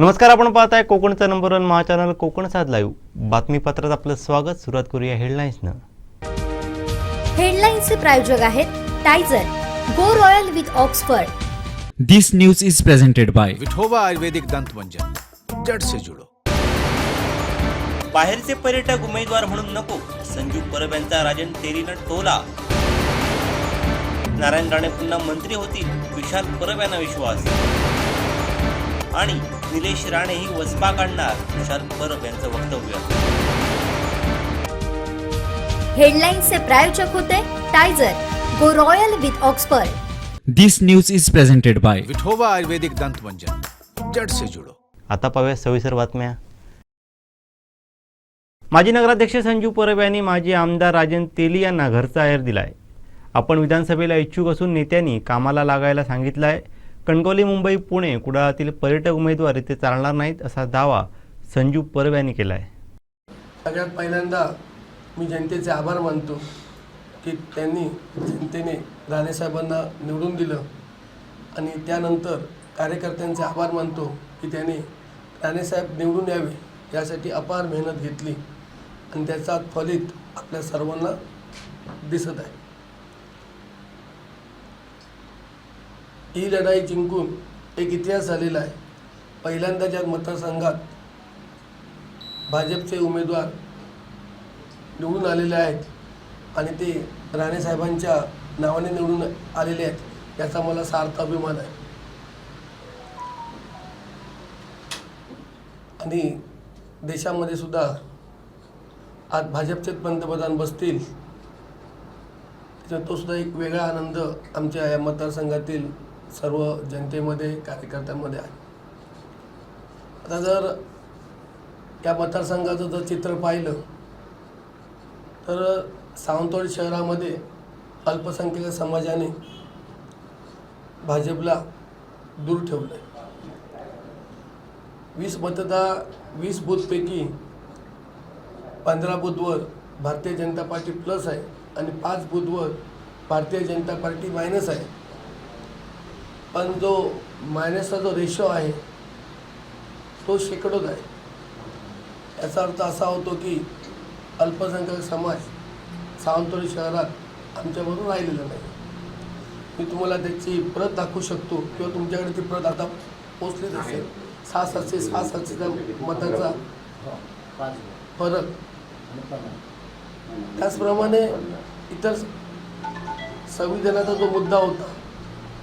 नमस्कार, आपण पाहताय कोकणचा नंबर 1 महा चॅनल कोकण साध लाईव्ह. बातमीपत्रात आपलं स्वागत. सुरुवात करूया हेडलाईन्सनं. हेडलाईन्सचे प्रायोजक आहेत टायझर, go royal with Oxford. This news is presented by Vithoba Ayurvedic Dant Manjan, जड़ से जुड़ो. बाहेरचे पर्यटक उमेदवार म्हणून नको, संजू परब यांचा राजन तेलीनं टोला. नारायण राणे पुन्हा मंत्री होतील, विशाल परब यांना विश्वास. आणि निलेश राणेही वचपा काढणार, विशाल परब यांचं वक्तव्य. हेडलाईन्सचे प्रायोजक होते टायझर, go royal with Oxford. This news is presented by Vithoba Ayurvedic Dant Manjan, जड़ से जुड़ो. आता पाहूया सविस्तर बातम्या. माजी नगराध्यक्ष संजू परब यांनी माजी आमदार राजन तेली यांना घरचा आहेर दिलाय. आपण विधानसभेला इच्छुक असून नेत्यांनी कामाला लागायला सांगितलाय. कणकवली, मुंबई, पुणे, कुडाळातील पर्यटक उमेदवार इथे चालणार नाहीत असा दावा संजू परब यांनी केला आहे. सगळ्यात पहिल्यांदा मी जनतेचे आभार मानतो की त्यांनी जनतेने राणेसाहेबांना निवडून दिलं, आणि त्यानंतर कार्यकर्त्यांचे आभार मानतो की त्यांनी राणेसाहेब निवडून यावे यासाठी अपार मेहनत घेतली, आणि त्याचा फलित आपल्या सर्वांना दिसत आहे. ही लढाई जिंकून एक इतिहास झालेला आहे. पहिल्यांदा ज्या मतदारसंघात भाजपचे उमेदवार निवडून आलेले आहेत आणि ते राणेसाहेबांच्या नावाने निवडून आलेले आहेत, याचा मला सार्थ अभिमान आहे. आणि देशामध्ये सुद्धा आज भाजपचे पंतप्रधान बसतील, तो सुद्धा एक वेगळा आनंद आमच्या या मतदारसंघातील सर्व जनतेमध्ये, कार्यकर्त्यांमध्ये आहे. आता जर या मतदारसंघाचं जर चित्र पाहिलं तर सावंतवाडी शहरामध्ये अल्पसंख्याक समाजाने भाजपला दूर ठेवलं आहे. 20 बूथपैकी 15 बूथवर भारतीय जनता पार्टी प्लस आहे आणि 5 बूथवर भारतीय जनता पार्टी मायनस आहे. पण जो मायनसचा जो रेशो आहे तो शेकडोत आहे. याचा अर्थ असा होतो की अल्पसंख्याक समाज सावंतवाडी शहरात आमच्याबरोबर राहिलेला नाही. मी तुम्हाला त्याची प्रत दाखवू शकतो, किंवा तुमच्याकडे ती प्रत आता पोचलीच असेल. 600 मताचा फरक. त्याचप्रमाणे इतर संविधानाचा जो मुद्दा होता,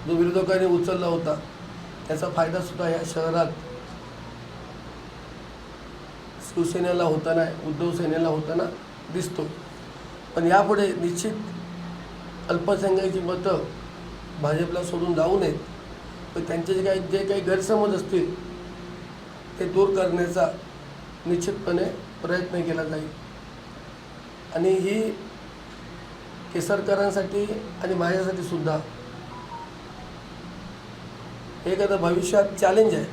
जो विरोधकांनी उचलला होता, त्याचा फायदा सुद्धा या शहरात शिवसेनेला होताना, उद्धव सेनेला होताना दिसतो. पण यापुढे निश्चित अल्पसंख्याकाची मतं भाजपला सोडून जाऊ नयेत. पण त्यांचे जे काही गैरसमज असतील ते दूर करण्याचा निश्चितपणे प्रयत्न केला जाईल. आणि ही केसरकरांसाठी आणि माझ्यासाठी सुद्धा एक आता भविष्यात चॅलेंज आहे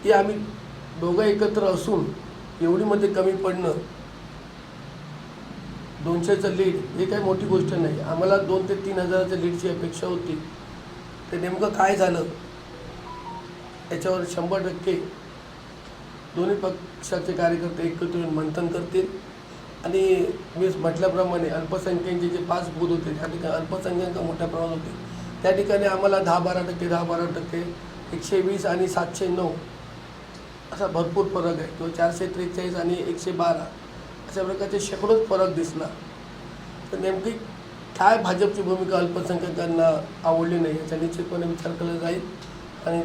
की आम्ही दोघं एकत्र असून एवढी मध्ये कमी पडणं, 200चं लीड हे काही मोठी गोष्ट नाही. आम्हाला 2 ते 3 हजाराच्या लीडची अपेक्षा होती. ते नेमकं काय झालं याच्यावर 100% दोन्ही पक्षाचे कार्यकर्ते एकत्र येऊन मंथन करतील. आणि मी म्हटल्याप्रमाणे अल्पसंख्याकांचे जे 5 बूथ होते त्या ठिकाणी अल्पसंख्याक मोठ्या प्रमाणात होते. त्या ठिकाणी आम्हाला 10-12%, 120 आणि 709 असा भरपूर फरक आहे, किंवा 443 आणि 112 अशा प्रकारचे शेकडोच फरक दिसला. तर नेमकी काय भाजपची भूमिका अल्पसंख्याकांना आवडली नाही याचा निश्चितपणे विचार केला जाईल, आणि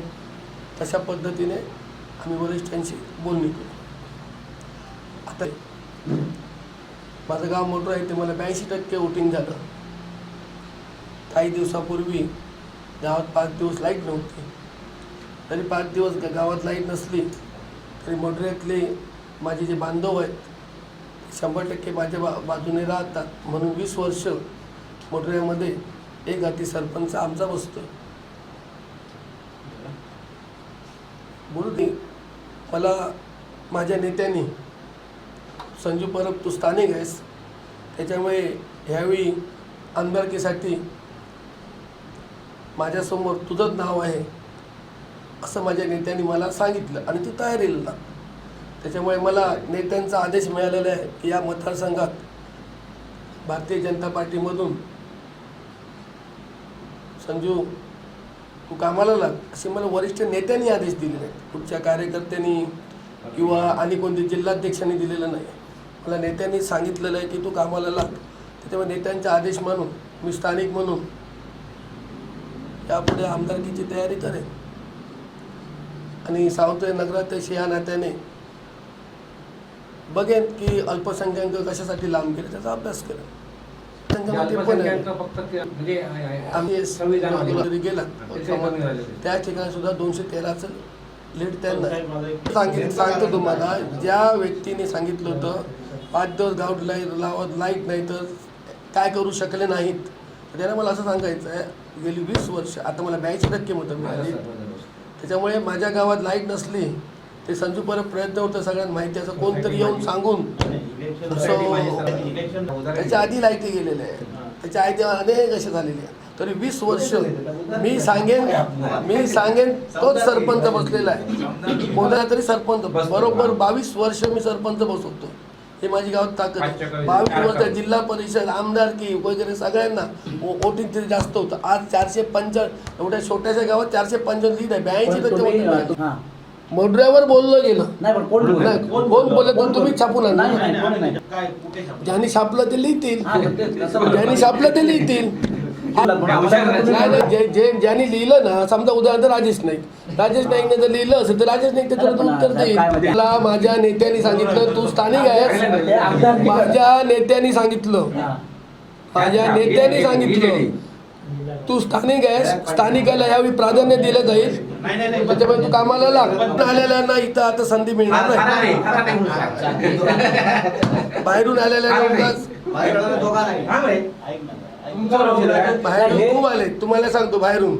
तशा पद्धतीने आम्ही वरिष्ठांशी बोलणी करू. आता माझं गाव मोठं आहे, ते मला 82% वोटिंग झालं. काही दिवसापूर्वी गावात 5 दिवस लाईट नव्हती. तरी 5 दिवस गावात लाईट नसली तरी मोढऱ्यातले माझे जे बांधव आहेत 100% माझ्या बाजूने राहतात. म्हणून 20 वर्ष मोढऱ्यामध्ये एक हाती सरपंच आमचा बसतो. बोलू दे. मला माझ्या नेत्यांनी संजू परब तू स्थानिक आहेस, त्याच्यामुळे ह्यावेळी आमदारकीसाठी माझ्यासमोर तुझंच नाव आहे असं माझ्या नेत्यांनी मला सांगितलं आणि ती तयारीला लाग. त्याच्यामुळे मला नेत्यांचा आदेश मिळालेला आहे की या मतदारसंघात भारतीय जनता पार्टीमधून संजू तू कामाला लाग असे मला वरिष्ठ नेत्यांनी आदेश दिले नाहीत. कुठच्या कार्यकर्त्यांनी किंवा आणि कोणत्या जिल्हाध्यक्षांनी दिलेलं नाही. मला नेत्यांनी सांगितलेलं आहे की तू कामाला लाग. त्याच्यामुळे नेत्यांचा आदेश मानून मी स्थानिक म्हणून यापुढे आमदारकीची तयारी करेन आणि सावंतवाडी नगराध्यक्ष या नात्याने बघेन की अल्पसंख्याक कशासाठी लांब गेले त्याचा अभ्यास करेन. त्यांच्यामध्ये पण आम्ही गेला त्या ठिकाणी सुद्धा 213चं लीड त्यांना सांगतो तुम्हाला. ज्या व्यक्तीने सांगितलं होतं 5 दिवस गाव लाईट नाही तर काय करू शकले नाहीत त्यांना मला असं सांगायचं आहे गेली 20 वर्ष आता मला 82% मतं मिळाली. त्याच्यामुळे माझ्या गावात लाईट नसली ते संजू परत प्रयत्न होतं सगळ्यांना माहिती असं कोणतरी येऊन सांगून त्याच्या आधी लाईटी गेलेल्या आहे. त्याच्या आधी अनेक असे झालेले आहे. तरी 20 वर्ष मी सांगेन तोच सरपंच बसलेला आहे. कोणता तरी सरपंच बरोबर 22 वर्ष मी सरपंच बसवतो. हे माझी गावात ताकद आहे. 22 वर्ष जिल्हा परिषद आमदारकी वगैरे सगळ्यांना वोटिंग तरी जास्त होतं. आज 455 एवढ्या छोट्याशा गावात 455 लीड आहे. 82% मोढऱ्यावर बोललं गेलं नाही. कोण बोलत तुम्ही छापून आणलं. ज्यांनी छापलं ते लिहितील. ज्यांनी छापलं ते लिहितील. ज्यांनी लिहिलं ना समजा उदाहरण राजेश नाईकने जर लिहिलं असेल तर राजेश नाईक त्याच्यावर उत्तर देईल. मला माझ्या नेत्यांनी सांगितलं तू स्थानिक आहेस. माझ्या नेत्यांनी सांगितलं तू स्थानिक आहेस. स्थानिकाला यावेळी प्राधान्य दिलं जाईल. त्याच्यामुळे तू कामाला लाग. आलेल्यांना इथं आता संधी मिळणार नाही. बाहेरून आलेल्यांना बाहेरून खूप आले. तुम्हाला सांगतो बाहेरून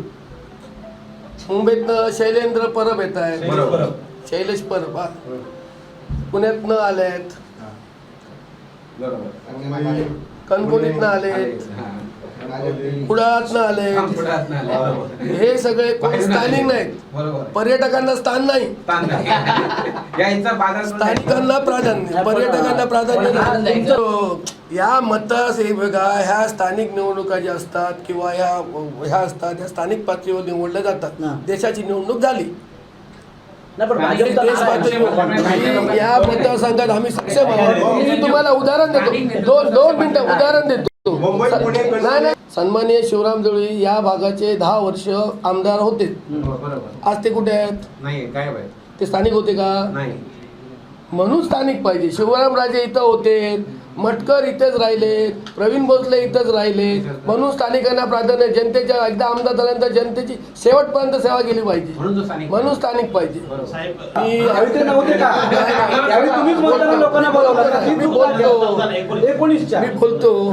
मुंबईतनं शैलेंद्र परब येत आहे. शैलेश परब पुण्यातनं आलेत. कणकोलीतनं आलेत. कुडाळातनं आले. हे सगळे कोणी स्थानिक नाहीत. पर्यटकांना स्थान नाही. स्थानिकांना प्राधान्य पर्यटकांना प्राधान्य नाही. या बघा ह्या स्थानिक निवडणुका ज्या असतात किंवा ह्या असतात ह्या स्थानिक पातळीवर निवडल्या जातात. देशाची निवडणूक झाली देश पातळीवर या मतदारसंघात आम्ही सक्षम आहोत. मी तुम्हाला उदाहरण देतो. 2 मिनिटं उदाहरण देतो. नाही सन्माननीय शिवराम जोळी या भागाचे 10 वर्ष आमदार होते. आज ते कुठे आहेत? ते स्थानिक होते का? म्हणून स्थानिक पाहिजे. शिवरामराजे इथं होते. मटकर इथेच राहिले. प्रवीण भोसले इथंच राहिले. म्हणून स्थानिकांना प्राधान्य. जनतेच्या एकदा आमदार झाल्यानंतर जनतेची शेवटपर्यंत सेवा केली पाहिजे. म्हणून स्थानिक पाहिजे. मी बोलतो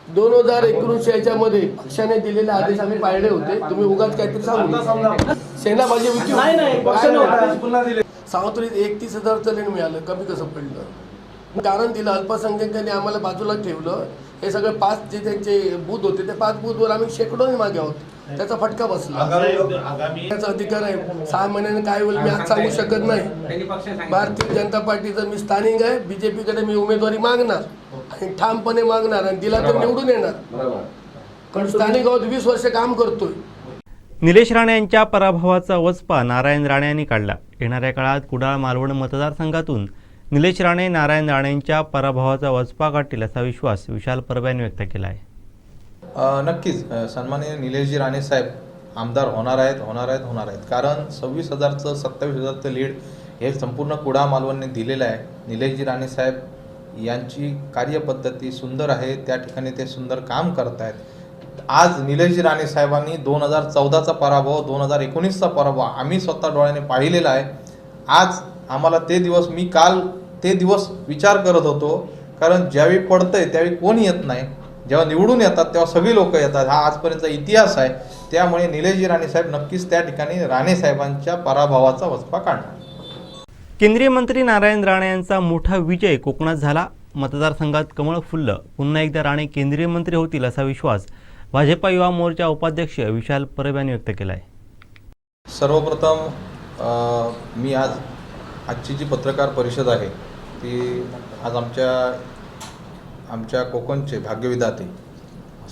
2019 याच्यामध्ये पक्षाने दिलेले आदेश आम्ही पाळले होते. तुम्ही उगाच काहीतरी सांगू. सेना माझी सावंतवाडीत 31,000चं लीड मिळालं. कमी कसं पडलं? कारण दिलं अल्पसंख्याकांनी आम्हाला बाजूला ठेवलं. हे सगळे 5 जे त्यांचे बूथ होते ते 5 बूथवर आम्ही शेकडोनी मागे आहोत. त्याचा फटका बसला. त्याचा अधिकार आहे. 6 महिन्याने काय होईल मी आज सांगू शकत नाही. भारतीय जनता पार्टीचं मी स्थानिक आहे. बीजेपीकडे मी उमेदवारी मागणार आणि ठामपणे मागणार आणि दिला तर निवडून येणार. कारण स्थानिक आहोत. 20 वर्ष काम करतोय. निलेश राणे यांच्या पराभवाचा वचपा नारायण राणे यांनी काढला. येणाऱ्या काळात कुडाळ मालवण मतदारसंघातून निलेश राणे नारायण राणेंच्या पराभवाचा वचपा काढतील असा विश्वास विशाल परब यांनी व्यक्त केला आहे. नक्कीच सन्माननीय निलेशजी राणे साहेब आमदार होणार आहेत. कारण 26,000चं 27,000चं लीड हे संपूर्ण कुडाळ मालवणने दिलेलं आहे. निलेशजी राणे साहेब यांची कार्यपद्धती सुंदर आहे. त्या ठिकाणी ते सुंदर काम करत आहेत. आज निलेशजी राणे साहेबांनी 2014चा पराभव 2019चा पराभव आम्ही स्वतः डोळ्याने पाहिलेला आहे. आज आम्हाला काल ते दिवस विचार करत होतो. कारण ज्यावेळी पडतंय त्यावेळी कोणी येत नाही. जेव्हा निवडून येतात तेव्हा सगळी लोक येतात. हा आजपर्यंतचा इतिहास आहे. त्यामुळे निलेशजी राणे साहेब नक्कीच त्या ठिकाणी राणे साहेबांच्या पराभवाचा वचपा काढणार. केंद्रीय मंत्री नारायण राणे यांचा मोठा विजय कोकणात झाला. मतदारसंघात कमळ फुललं. पुन्हा एकदा राणे केंद्रीय मंत्री होतील असा विश्वास भाजपा युवा मोर्चा उपाध्यक्ष विशाल परब यांनी व्यक्त केला आहे. सर्वप्रथम मी आजची जी पत्रकार परिषद आहे ती आज आमच्या कोकणचे भाग्यविधाते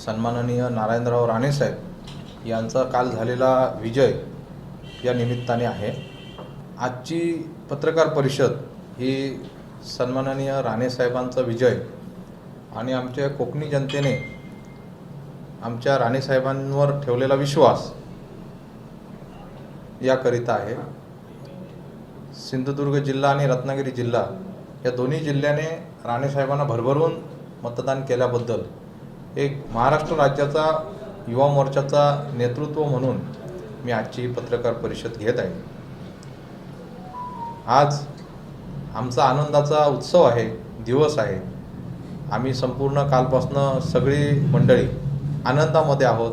सन्माननीय नारायणराव राणेसाहेब यांचा काल झालेला विजय या निमित्ताने आहे. आजची पत्रकार परिषद ही सन्माननीय राणेसाहेबांचा विजय आणि आमच्या कोकणी जनतेने आमच्या राणेसाहेबांवर ठेवलेला विश्वास याकरिता आहे. सिंधुदुर्ग जिल्हा आणि रत्नागिरी जिल्हा या दोन्ही जिल्ह्याने राणेसाहेबांना भरभरून मतदान केल्याबद्दल एक महाराष्ट्र राज्याचा युवा मोर्चाचा नेतृत्व म्हणून मी आजची पत्रकार परिषद घेत आहे. आज आमचा आनंदाचा उत्सव आहे, दिवस आहे. आम्ही संपूर्ण कालपासनं सगळी मंडळी आनंदामध्ये आहोत.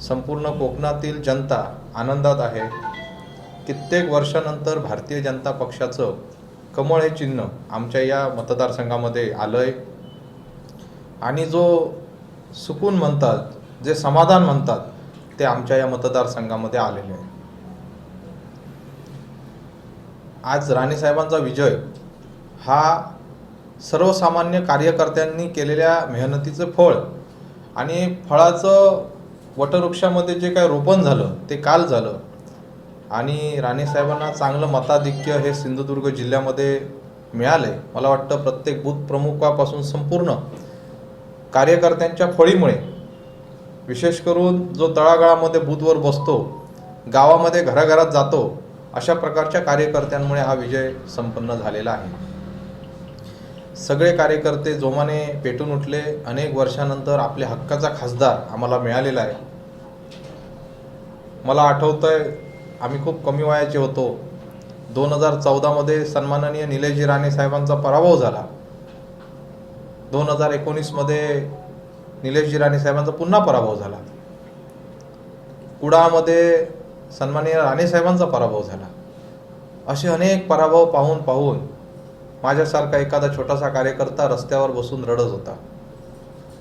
संपूर्ण कोकणातील जनता आनंदात आहे. कित्येक वर्षानंतर भारतीय जनता पक्षाचं कमळ हे चिन्ह आमच्या या मतदारसंघामध्ये आलं आहे आणि जो सुकून म्हणतात, जे समाधान म्हणतात, ते आमच्या या मतदारसंघामध्ये आलेले आहे. आज राणेसाहेबांचा विजय हा सर्वसामान्य कार्यकर्त्यांनी केलेल्या मेहनतीचं फळ आणि फळाचं वटवृक्षामध्ये जे काही रोपण झालं ते काल झालं आणि राणेसाहेबांना चांगलं मताधिक्य हे सिंधुदुर्ग जिल्ह्यामध्ये मिळालं आहे. मला वाटतं प्रत्येक बूथ प्रमुखापासून संपूर्ण कार्यकर्त्यांच्या फळीमुळे, विशेष करून जो तळागाळामध्ये बूथवर बसतो, गावामध्ये घराघरात जातो, अशा प्रकारच्या कार्यकर्त्यांमुळे हा विजय संपन्न झालेला आहे. सगळे कार्यकर्ते जोमाने पेटून उठले. अनेक वर्षानंतर आपल्या हक्काचा खासदार आम्हाला मिळालेला आहे. मला आठवतंय आम्ही खूप कमी वयाचे होतो. 2014मध्ये सन्माननीय निलेशजी राणे साहेबांचा पराभव झाला. 2019मध्ये निलेशजी राणे साहेबांचा पुन्हा पराभव झाला. कुडामध्ये सन्माननीय राणे साहेबांचा पराभव झाला. असे अनेक पराभव पाहून माझ्यासारखा एखादा छोटासा कार्यकर्ता रस्त्यावर बसून रडत होता.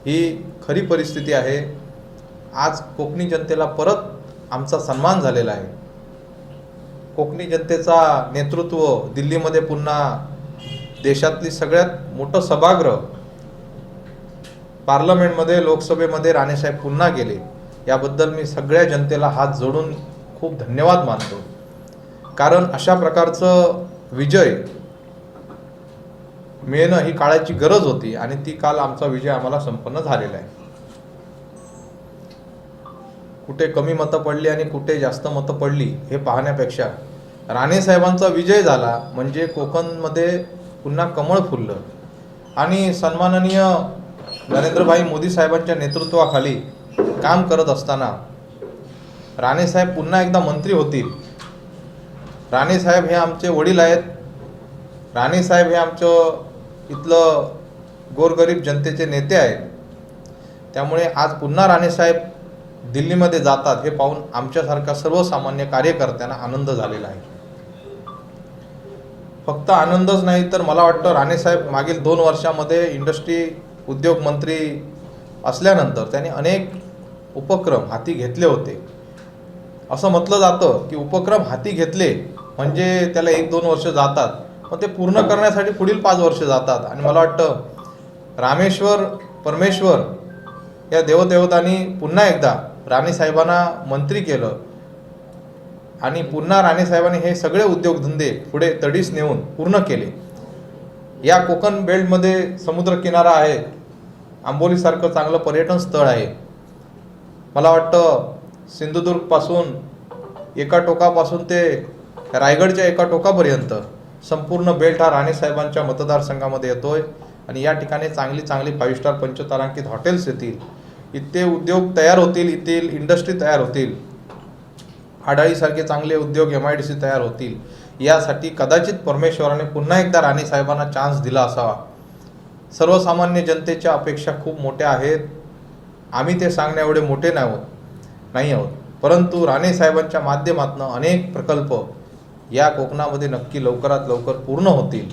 ही खरी परिस्थिती आहे. आज कोकणी जनतेला परत आमचा सन्मान झालेला आहे. कोकणी जनतेचा नेतृत्व दिल्लीमध्ये पुन्हा देशातली सगळ्यात मोठं सभागृह पार्लमेंटमध्ये, लोकसभेमध्ये राणेसाहेब पुन्हा गेले. याबद्दल मी सगळ्या जनतेला हात जोडून खूप धन्यवाद मानतो. कारण अशा प्रकारचं विजय मिळणं ही काळाची गरज होती आणि ती काल आमचा विजय आम्हाला संपन्न झालेला आहे. कुठे कमी मतं पडली आणि कुठे जास्त मतं पडली हे पाहण्यापेक्षा राणेसाहेबांचा विजय झाला म्हणजे कोकणमध्ये पुन्हा कमळ फुललं आणि सन्माननीय नरेंद्रभाई मोदी साहेबांच्या नेतृत्वाखाली काम करत असताना राणेसाहेब पुन्हा एकदा मंत्री होतील. राणेसाहेब हे आमचे वडील आहेत. राणेसाहेब हे आमचं इथलं गोरगरीब जनतेचे नेते आहेत. त्यामुळे आज पुन्हा राणेसाहेब दिल्लीमध्ये जातात हे पाहून आमच्यासारख्या सर्वसामान्य कार्यकर्त्यांना आनंद झालेला आहे. फक्त आनंदच नाही तर मला वाटतं राणेसाहेब मागील 2 वर्षामध्ये इंडस्ट्री उद्योग मंत्री असल्यानंतर त्यांनी अनेक उपक्रम हाती घेतले होते. असं म्हटलं जातं की उपक्रम हाती घेतले म्हणजे त्याला 1-2 वर्ष जातात, पण ते पूर्ण करण्यासाठी पुढील 5 वर्ष जातात. आणि मला वाटतं रामेश्वर परमेश्वर या देवदेवतांनी पुन्हा एकदा राणेसाहेबांना मंत्री केलं आणि पुन्हा राणेसाहेबांनी हे सगळे उद्योगधंदे पुढे तडीस नेऊन पूर्ण केले. या कोकण बेल्टमध्ये समुद्रकिनारा आहे, आंबोलीसारखं चांगलं पर्यटन स्थळ आहे. मला वाटतं सिंधुदुर्गपासून एका टोकापासून ते रायगडच्या एका टोकापर्यंत संपूर्ण बेल्ट हा राणेसाहेबांच्या मतदारसंघामध्ये येतोय आणि या ठिकाणी चांगली 5 स्टार पंचतारांकित हॉटेल्स येतील. इथे उद्योग तयार होतील, येथील इंडस्ट्री तयार होतील, आडाळीसारखे चांगले उद्योग MIDC तयार होतील. यासाठी कदाचित परमेश्वराने पुन्हा एकदा राणेसाहेबांना चान्स दिला असावा. सर्वसामान्य जनतेच्या अपेक्षा खूप मोठ्या आहेत. आम्ही ते सांगण्या एवढे मोठे नाही आहोत, परंतु राणेसाहेबांच्या माध्यमातून अनेक प्रकल्प या कोकणामध्ये नक्की लवकरात लवकर पूर्ण होतील.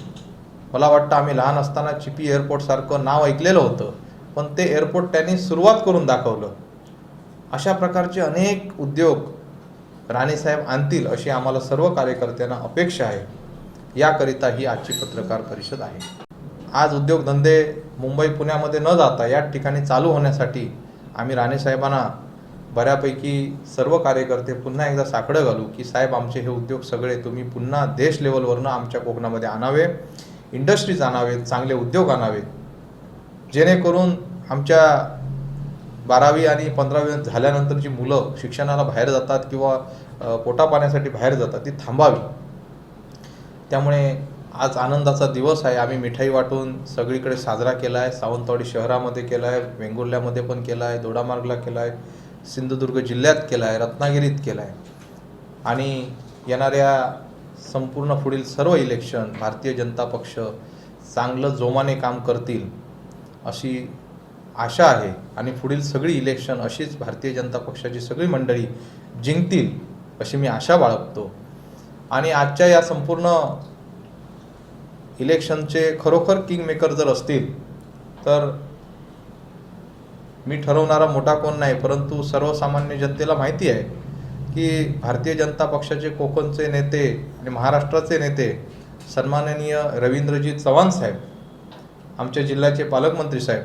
मला वाटतं आम्ही लहान असताना चिपी एअरपोर्टसारखं नाव ऐकलेलं होतं, पण ते एअरपोर्ट त्यांनी सुरुवात करून दाखवलं. अशा प्रकारचे अनेक उद्योग राणेसाहेब आणतील अशी आम्हाला सर्व कार्यकर्त्यांना अपेक्षा आहे. याकरिता ही आजची पत्रकार परिषद आहे. आज उद्योगधंदे मुंबई पुण्यामध्ये न जाता या ठिकाणी चालू होण्यासाठी आम्ही राणेसाहेबांना बऱ्यापैकी सर्व कार्यकर्ते पुन्हा एकदा साकडं घालू की साहेब आमचे हे उद्योग सगळे तुम्ही पुन्हा देश लेवलवरनं आमच्या कोकणामध्ये आणावे, इंडस्ट्रीज आणावेत, चांगले उद्योग आणावेत, जेणेकरून आमच्या 12वी आणि 15वी झाल्यानंतरची मुलं शिक्षणाला बाहेर जातात किंवा पोटापाण्यासाठी बाहेर जातात ती थांबावी. त्यामुळे आज आनंदाचा दिवस आहे. आम्ही मिठाई वाटून सगळीकडे साजरा केला आहे. सावंतवाडी शहरामध्ये केला आहे, वेंगुर्ल्यामध्ये पण केला आहे, दोडामार्गला केला आहे, सिंधुदुर्ग जिल्ह्यात केला आहे, रत्नागिरीत केला आहे. आणि येणाऱ्या संपूर्ण पुढील सर्व इलेक्शन भारतीय जनता पक्ष चांगलं जोमाने काम करतील अशी आशा आहे. आणि पुढील सगळी इलेक्शन अशीच भारतीय जनता पक्षाची सगळी मंडळी जिंकतील अशी मी आशा बाळगतो. आणि आजच्या या संपूर्ण इलेक्शनचे खरोखर किंगमेकर जर असतील तर मी ठरवणारा मोठा कोण नाही, परंतु सर्वसामान्य जनतेला माहिती आहे की भारतीय जनता पक्षाचे कोकणचे नेते आणि महाराष्ट्राचे नेते सन्माननीय रवींद्रजी चव्हाण साहेब, आमच्या जिल्ह्याचे पालकमंत्री साहेब,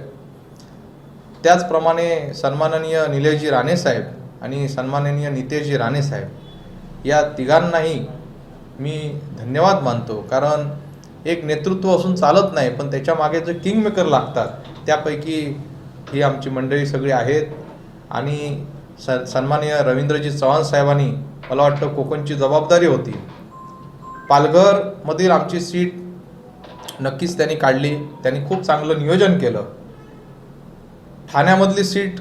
त्याचप्रमाणे सन्माननीय निलेशजी राणे साहेब आणि सन्माननीय नितेशजी राणे साहेब या तिघांनाही मी धन्यवाद मानतो. कारण एक नेतृत्व असून चालत नाही, पण त्याच्या मागे जे किंगमेकर लागतात त्यापैकी ही आमची मंडळी सगळी आहेत. आणि सन्माननीय रवींद्रजी चव्हाण साहेबांनी मला वाटतं कोकणची जबाबदारी होती. पालघरमधील आमची सीट नक्कीच त्यांनी काढली, त्यांनी खूप चांगलं नियोजन केलं. ठाण्यामधली सीट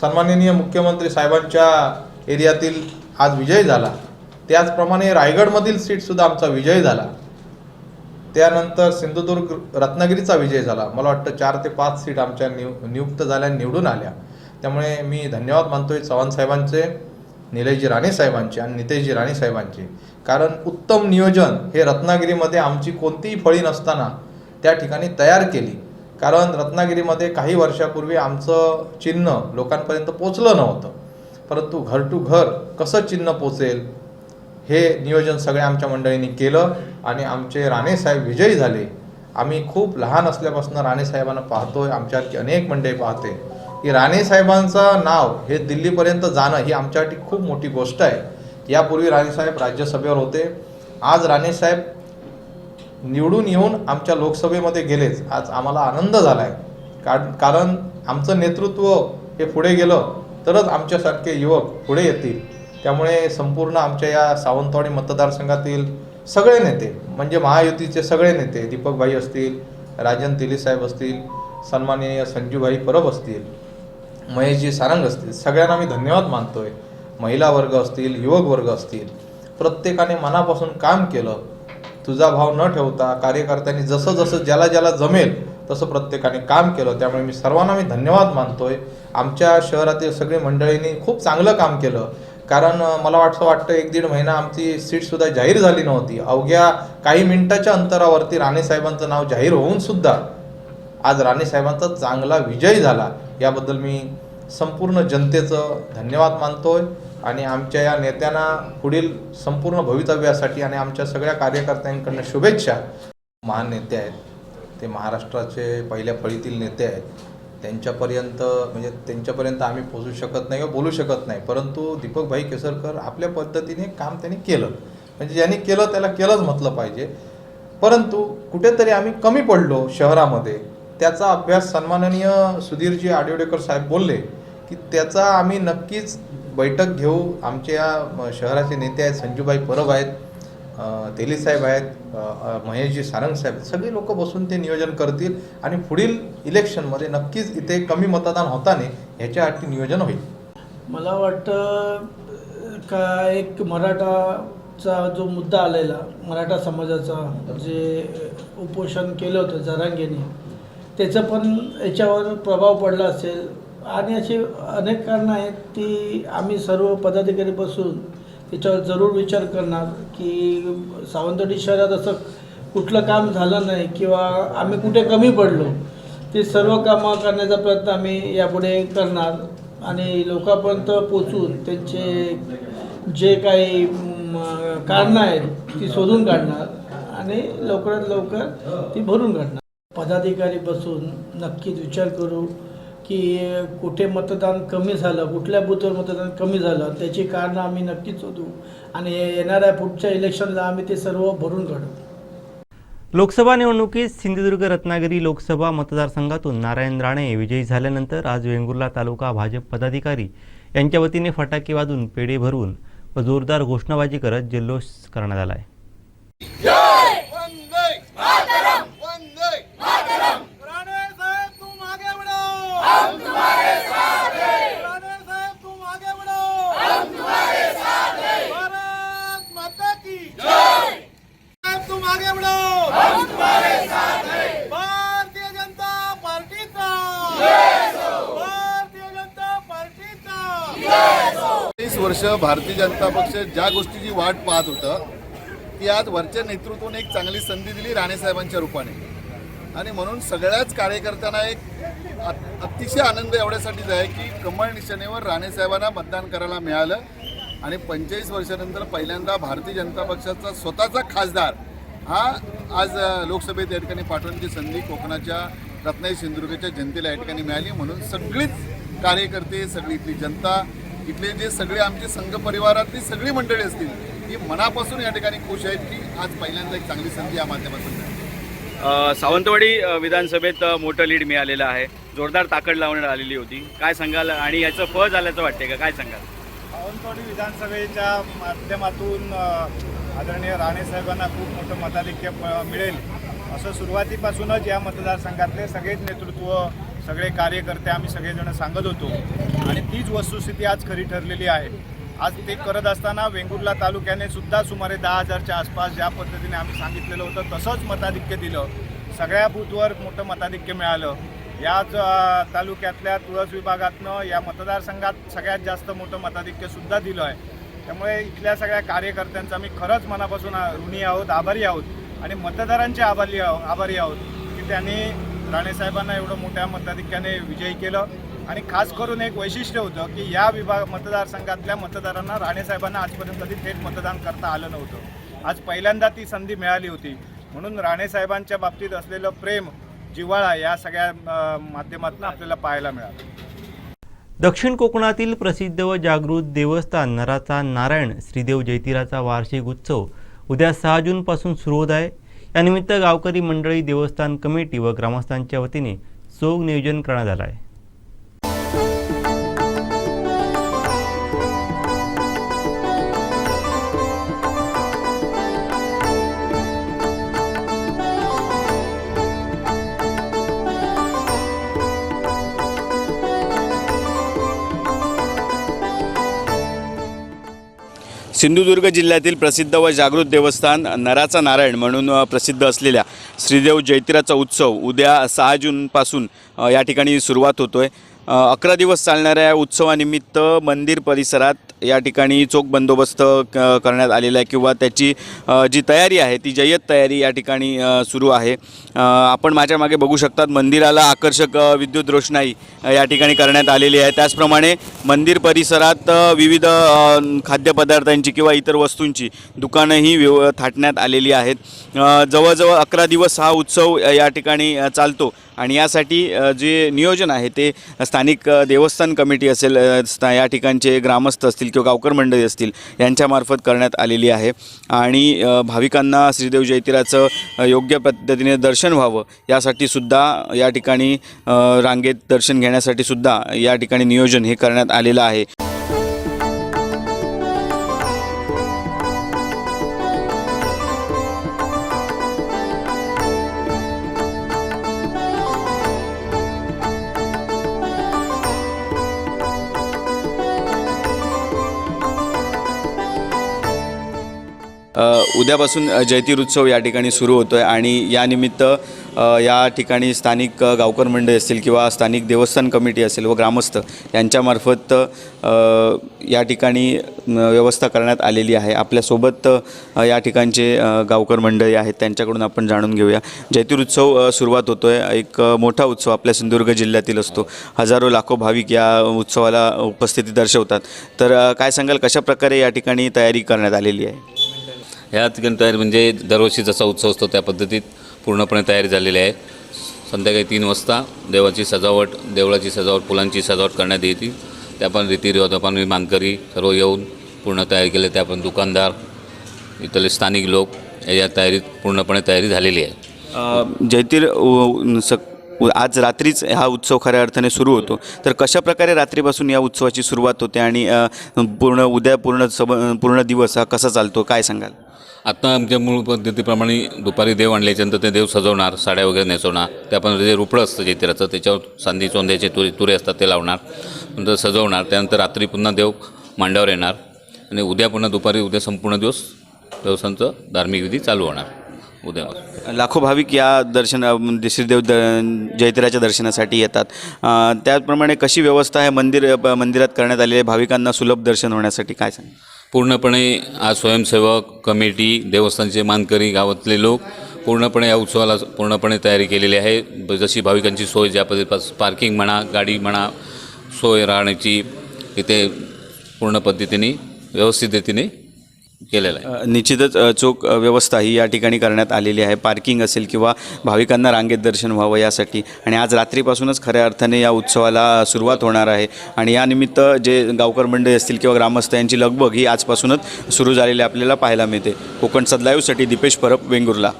सन्माननीय मुख्यमंत्री साहेबांच्या एरियातील आज विजय झाला. त्याचप्रमाणे रायगडमधील सीटसुद्धा आमचा विजय झाला. त्यानंतर सिंधुदुर्ग रत्नागिरीचा विजय झाला. मला वाटतं 4 ते 5 सीट आमच्या नियुक्त झाल्या, निवडून आल्या. त्यामुळे मी धन्यवाद मानतोय चव्हाण साहेबांचे, निलेशजी राणे साहेबांचे आणि नितेशजी राणे साहेबांचे. कारण उत्तम नियोजन हे रत्नागिरीमध्ये आमची कोणतीही फळी नसताना त्या ठिकाणी तयार केली. कारण रत्नागिरीमध्ये काही वर्षापूर्वी आमचं चिन्ह लोकांपर्यंत पोचलं नव्हतं, परंतु घर टू घर कसं चिन्ह पोचेल हे नियोजन सगळ्या आमच्या मंडळींनी केलं आणि आमचे राणेसाहेब विजयी झाले. आम्ही खूप लहान असल्यापासून राणेसाहेबांना पाहतोय, आमच्यासारखी अनेक मंडळी पाहते की राणेसाहेबांचं नाव हे दिल्लीपर्यंत जाणं ही आमच्यासाठी खूप मोठी गोष्ट आहे. यापूर्वी राणेसाहेब राज्यसभेवर होते, आज राणेसाहेब निवडून येऊन आमच्या लोकसभेमध्ये गेलेच. आज आम्हाला आनंद झाला आहे, कारण आमचं नेतृत्व हे पुढे गेलं तरच आमच्यासारखे युवक पुढे येतील. त्यामुळे संपूर्ण आमच्या या सावंतवाडी मतदारसंघातील सगळे नेते म्हणजे महायुतीचे सगळे नेते, दीपकभाई असतील, राजन तेली साहेब असतील, सन्माननीय संजूभाई परब असतील, महेशजी सारंग असतील, सगळ्यांना मी धन्यवाद मानतोय. महिला वर्ग असतील, युवक वर्ग असतील, प्रत्येकाने मनापासून काम केलं. तुझा भाव न ठेवता कार्यकर्त्यांनी जसं जसं ज्याला ज्याला जमेल तसं प्रत्येकाने काम केलं. त्यामुळे मी सर्वांना मी धन्यवाद मानतोय. आमच्या शहरातील सगळी मंडळींनी खूप चांगलं काम केलं. कारण मला वाटतं 1-1.5 महिना आमची सीटसुद्धा जाहीर झाली नव्हती. अवघ्या काही मिनिटाच्या अंतरावरती राणेसाहेबांचं नाव जाहीर होऊन सुद्धा आज राणेसाहेबांचा चांगला विजय झाला. याबद्दल मी संपूर्ण जनतेचं धन्यवाद मानतोय आणि आमच्या या नेत्यांना पुढील संपूर्ण भवितव्यासाठी आणि आमच्या सगळ्या कार्यकर्त्यांकडनं शुभेच्छा. महान नेते आहेत, ते महाराष्ट्राचे पहिल्या फळीतील नेते आहेत. त्यांच्यापर्यंत आम्ही पोहोचू शकत नाही किंवा बोलू शकत नाही, परंतु दीपकभाई केसरकर आपल्या पद्धतीने काम त्यांनी केलं. म्हणजे ज्यांनी केलं त्याला केलंच म्हटलं पाहिजे. परंतु कुठेतरी आम्ही कमी पडलो शहरामध्ये. त्याचा अभ्यास सन्माननीय सुधीरजी आडिवडेकर साहेब बोलले की त्याचा आम्ही नक्कीच बैठक घेऊ. आमच्या शहराचे नेते आहेत, संजूभाई परब आहेत, तेली साहेब आहेत, महेशजी सारंग साहेब, सगळे लोक बसून ते नियोजन करतील आणि पुढील इलेक्शनमध्ये नक्कीच इथे कमी मतदान होताना ह्याच्यासाठी नियोजन होईल. मला वाटतं का एक मराठाचा जो मुद्दा आलेला, मराठा समाजाचा जे उपोषण केलं होतं जरांगेने, त्याचा पण याच्यावर प्रभाव पडला असेल. आणि अशी अनेक कारणं आहेत ती आम्ही सर्व पदाधिकारी बसून त्याच्यावर जरूर विचार करणार की सावंतवाडी शहरात असं कुठलं काम झालं नाही किंवा आम्ही कुठे कमी पडलो, ते सर्व कामं करण्याचा प्रयत्न आम्ही यापुढे करणार. आणि लोकांपर्यंत पोचून त्यांचे जे काही कारणं आहेत ती शोधून काढणार आणि लवकरात लवकर ती भरून काढणार. पदाधिकारी बसून नक्कीच विचार करू की कुठे मतदान कमी झालं, कुठल्या बूथवर मतदान कमी झालं, त्याची कारणं आम्ही नक्कीच शोधू आणि येणाऱ्या पुढच्या इलेक्शनला आम्ही ते सर्व भरून काढू. लोकसभा निवडणुकीत सिंधुदुर्ग रत्नागिरी लोकसभा मतदारसंघातून नारायण राणे विजयी झाल्यानंतर आज वेंगुर्ला तालुका भाजप पदाधिकारी यांच्या वतीने फटाके वाजून पेढे भरून व जोरदार घोषणाबाजी करत जल्लोष करण्यात आला आहे. वर्ष भारतीय जनता पक्ष ज्या गोष्टीची वाट पाहत होतं ती आज वरच्या नेतृत्वाने एक चांगली संधी दिली राणेसाहेबांच्या रूपाने. आणि म्हणून सगळ्याच कार्यकर्त्यांना एक अतिशय आनंद एवढ्यासाठीच आहे की कमळ निशाणीवर राणेसाहेबांना मतदान करायला मिळालं आणि 45 वर्षानंतर पहिल्यांदा भारतीय जनता पक्षाचा स्वतःचा खासदार हा आज लोकसभेत या ठिकाणी पाठवण्याची संधी कोकणाच्या रत्नागिरी सिंधुदुर्गच्या जनतेला या ठिकाणी मिळाली. म्हणून सगळीच कार्यकर्ते, सगळी इथली जनता, इथले जे सगळे आमचे संघ परिवारातली सगळी मंडळी असतील ती मनापासून या ठिकाणी खुश आहेत की आज पहिल्यांदा एक चांगली संधी या माध्यमातून मिळाली. सावंतवाडी विधानसभेत मोठं लीड मिळालेलं आहे, जोरदार ताकद लावण्यात आलेली होती. काय सांगाल आणि याचं फळ झाल्याचं वाटते का? काय सांगाल? सावंतवाडी विधानसभेच्या माध्यमातून आदरणीय राणेसाहेबांना खूप मोठं मताधिक्य मिळेल असं सुरुवातीपासूनच या मतदारसंघातले सगळेच नेतृत्व, सगळे कार्यकर्ते आम्ही सगळेजण सांगत होतो आणि तीच वस्तुस्थिती आज खरी ठरलेली आहे. आज ते करत असताना वेंगुर्ला तालुक्याने सुद्धा सुमारे 10,000च्या आसपास ज्या पद्धतीने आम्ही सांगितलेलं होतं तसंच मताधिक्य दिलं. सगळ्या बूथवर मोठं मताधिक्य मिळालं. याच तालुक्यातल्या तुळस विभागातनं या मतदारसंघात सगळ्यात जास्त मोठं मताधिक्यसुद्धा दिलं आहे. त्यामुळे इथल्या सगळ्या कार्यकर्त्यांचा आम्ही खरंच मनापासून ऋणी आहोत, आभारी आहोत आणि मतदारांचे आभारी आहोत की त्यांनी राणेसाहेबांना एवढं मोठ्या मताधिक्याने विजयी केलं. आणि खास करून एक वैशिष्ट्य होतं की या मतदारसंघातल्या मतदारांना राणेसाहेबांना आजपर्यंत कधी थेट मतदान करता आलं नव्हतं. आज पहिल्यांदा ती संधी मिळाली होती. म्हणून राणेसाहेबांच्या बाबतीत असलेलं प्रेम, जिव्हाळा या सगळ्या माध्यमातून आपल्याला पाहायला मिळालं. दक्षिण कोकणातील प्रसिद्ध व जागृत देवस्थान नराचा नारायण श्रीदेव जयतीराचा वार्षिक उत्सव उद्या 6 जूनपासून सुरू होत आहे. यानिमित्त गावकरी मंडळी, देवस्थान कमिटी व ग्रामस्थांच्या वतीने चोख नियोजन करण्यात आलं आहे. सिंधुदुर्ग जिल्ह्यातील प्रसिद्ध व जागृत देवस्थान नराचा नारायण म्हणून प्रसिद्ध असलेल्या श्रीदेव जयतीराचा उत्सव उद्या 6 जूनपासून या ठिकाणी सुरुवात होतो आहे. 11 दिवस चालणाऱ्या उत्सवानिमित्त मंदिर परिसरात या ठिकाणी चोख बंदोबस्त करण्यात आलेला आहे किंवा त्याची जी तयारी आहे ती जय्यत तयारी या ठिकाणी सुरू आहे. आपण माझ्या मागे बघू शकतात मंदिराला आकर्षक विद्युत रोषणाई या ठिकाणी करण्यात आलेली आहे. त्याचप्रमाणे मंदिर परिसरात विविध खाद्यपदार्थांची किंवा इतर वस्तूंची दुकानंही थाटण्यात आलेली आहेत. जवळजवळ 11 दिवस हा उत्सव या ठिकाणी चालतो आणि यासाठी जे नियोजन आहे ते स्थानिक देवस्थान कमिटी असेल, या ठिकाणचे ग्रामस्थ असतील किंवा गावकर मंडळी असतील यांच्यामार्फत करण्यात आलेली आहे. आणि भाविकांना श्रीदेव जयतीराचं योग्य पद्धतीने दर्शन व्हावं यासाठी सुद्धा या ठिकाणी रांगेत दर्शन घेण्यासाठी सुद्धा या ठिकाणी नियोजन हे करण्यात आलेलं आहे. उद्यापासून जयतीर उत्सव या ठिकाणी सुरू होतो आहे आणि यानिमित्त या ठिकाणी स्थानिक गावकर मंडळी असतील किंवा स्थानिक देवस्थान कमिटी असेल व ग्रामस्थ यांच्यामार्फत या ठिकाणी व्यवस्था करण्यात आलेली आहे. आपल्यासोबत या ठिकाणचे गावकर मंडळी आहेत, त्यांच्याकडून आपण जाणून घेऊया. जैतूर उत्सव सुरुवात होतो आहे. एक मोठा उत्सव आपल्या सिंधुदुर्ग जिल्ह्यातील असतो. हजारो लाखो भाविक या उत्सवाला उपस्थिती दर्शवतात. तर काय सांगाल, कशा प्रकारे या ठिकाणी तयारी करण्यात आलेली आहे? ह्या ठिकाणी तयारी म्हणजे दरवर्षी जसा उत्सव असतो त्या पद्धतीत पूर्णपणे तयारी झालेली आहे. संध्याकाळी 3 वाजता देवाची सजावट, देवळाची सजावट, फुलांची सजावट करण्यात येते. त्या पण रीतिरिवाज आपण मानकरी सर्व येऊन पूर्ण तयारी केली. त्या पण दुकानदार, इथले स्थानिक लोक या तयारीत पूर्णपणे तयारी झालेली आहे. जैतीर आज रात्रीच हा उत्सव खऱ्या अर्थाने सुरू होतो. तर कशा प्रकारे रात्रीपासून या उत्सवाची सुरुवात होते आणि पूर्ण दिवस हा कसा चालतो, काय सांगाल? आत्ता आमच्या मूळ पद्धतीप्रमाणे दुपारी देव आणल्याच्यानंतर ते देव सजवणार, साड्या वगैरे नेसवणार. त्याप्रमाणे जे रुपडं असतं जैतिराचं त्याच्यावर चांदी चोंद्याचे तुरे असतात ते लावणार, नंतर सजवणार. त्यानंतर रात्री पुन्हा देव मांडावर येणार आणि उद्या पुन्हा दुपारी संपूर्ण दिवस देवस्थानचं धार्मिक विधी चालू होणार. उद्या लाखो भाविक या श्रीदेव जैतिराच्या दर्शनासाठी येतात. त्याचप्रमाणे कशी व्यवस्था आहे मंदिरात करण्यात आलेली आहे भाविकांना सुलभ दर्शन होण्यासाठी, काय सांग? पूर्णपणे आज स्वयंसेवक कमिटी, देवस्थानचे मानकरी, गावातले लोक पूर्णपणे या उत्सवाला पूर्णपणे तयारी केलेली आहे. जशी भाविकांची सोय, ज्या पद्धती पार्किंग म्हणा, गाडी म्हणा, सोय राहण्याची इथे पूर्ण पद्धतीने व्यवस्थित रीतीने केलेलं आहे. निश्चितच चोख व्यवस्था ही या ठिकाणी करण्यात आलेली आहे. पार्किंग असेल किंवा भाविकांना रांगेत दर्शन व्हावं यासाठी. आणि आज रात्रीपासूनच खऱ्या अर्थाने या उत्सवाला सुरुवात होणार आहे. आणि यानिमित्त जे गावकर मंडळी असतील किंवा ग्रामस्थ यांची लगबग ही आजपासूनच सुरू झालेली आपल्याला पाहायला मिळते. कोकणसाद लाईव्हसाठी दीपेश परब, वेंगुर्ला.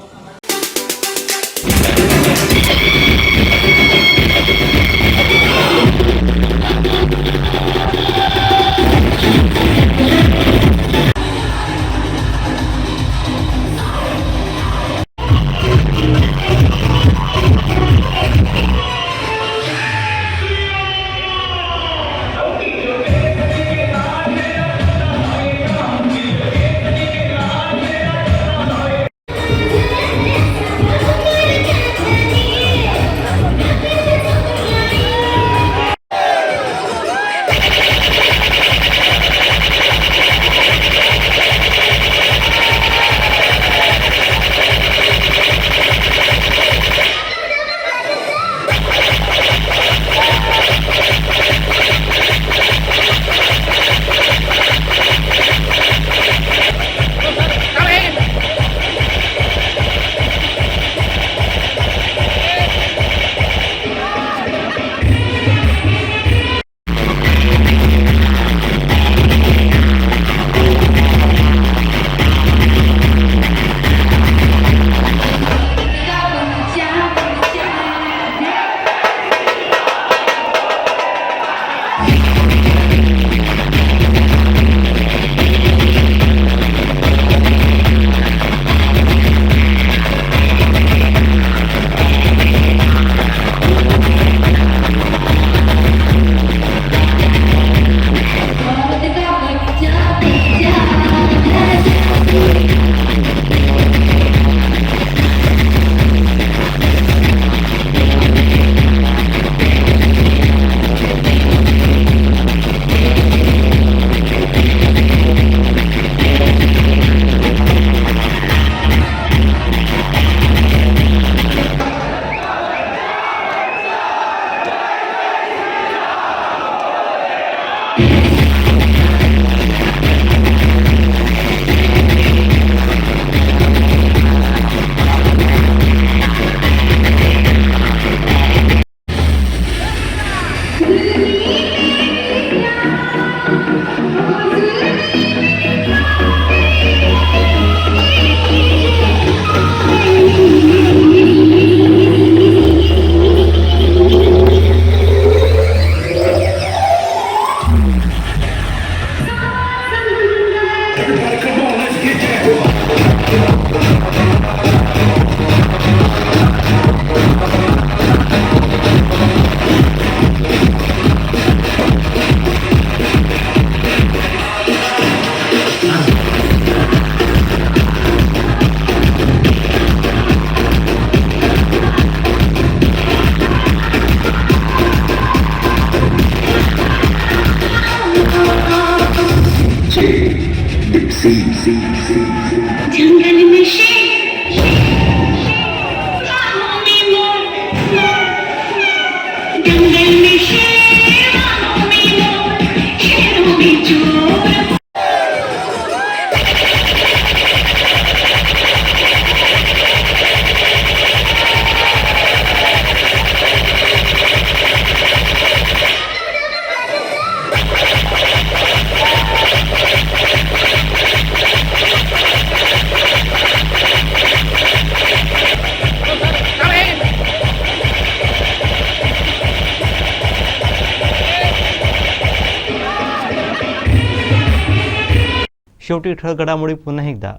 शेवटी ठळक घडामोडी पुन्हा एकदा.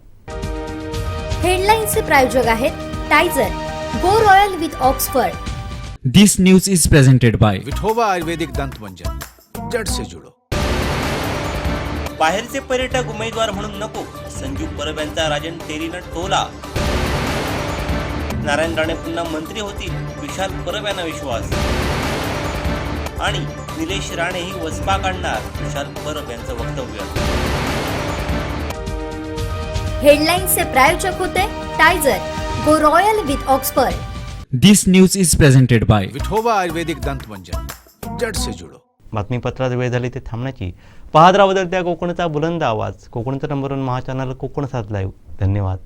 हेडलाईन्सचे प्रायोजक आहेत टायझर, go royal with Oxford. This news is presented by Vithoba Ayurvedic Dant Manjan, जड़ से जुड़ो. बाहेरचे पर्यटक उमेदवार म्हणून नको, संजू परब यांचा राजन तेलीनं टोला. नारायण राणे पुन्हा मंत्री होतील, विशाल परब यांना विश्वास. आणि निलेश राणेही वचपा काढणार, विशाल परब यांचं वक्तव्य. हेडलाईन्सचे प्रायोजक होते टायझर, go royal with Oxford. This news is presented by Vithoba Ayurvedic Dant Manjan, जड़ से जुड़ो. बातमीपत्रात वेळ झाली ते थांबण्याची. पाहत राहा बदलत्या कोकणचा बुलंद आवाज. कोकणचा नंबर 1 महाचॅनल कोकण 7 लाईव्ह. धन्यवाद.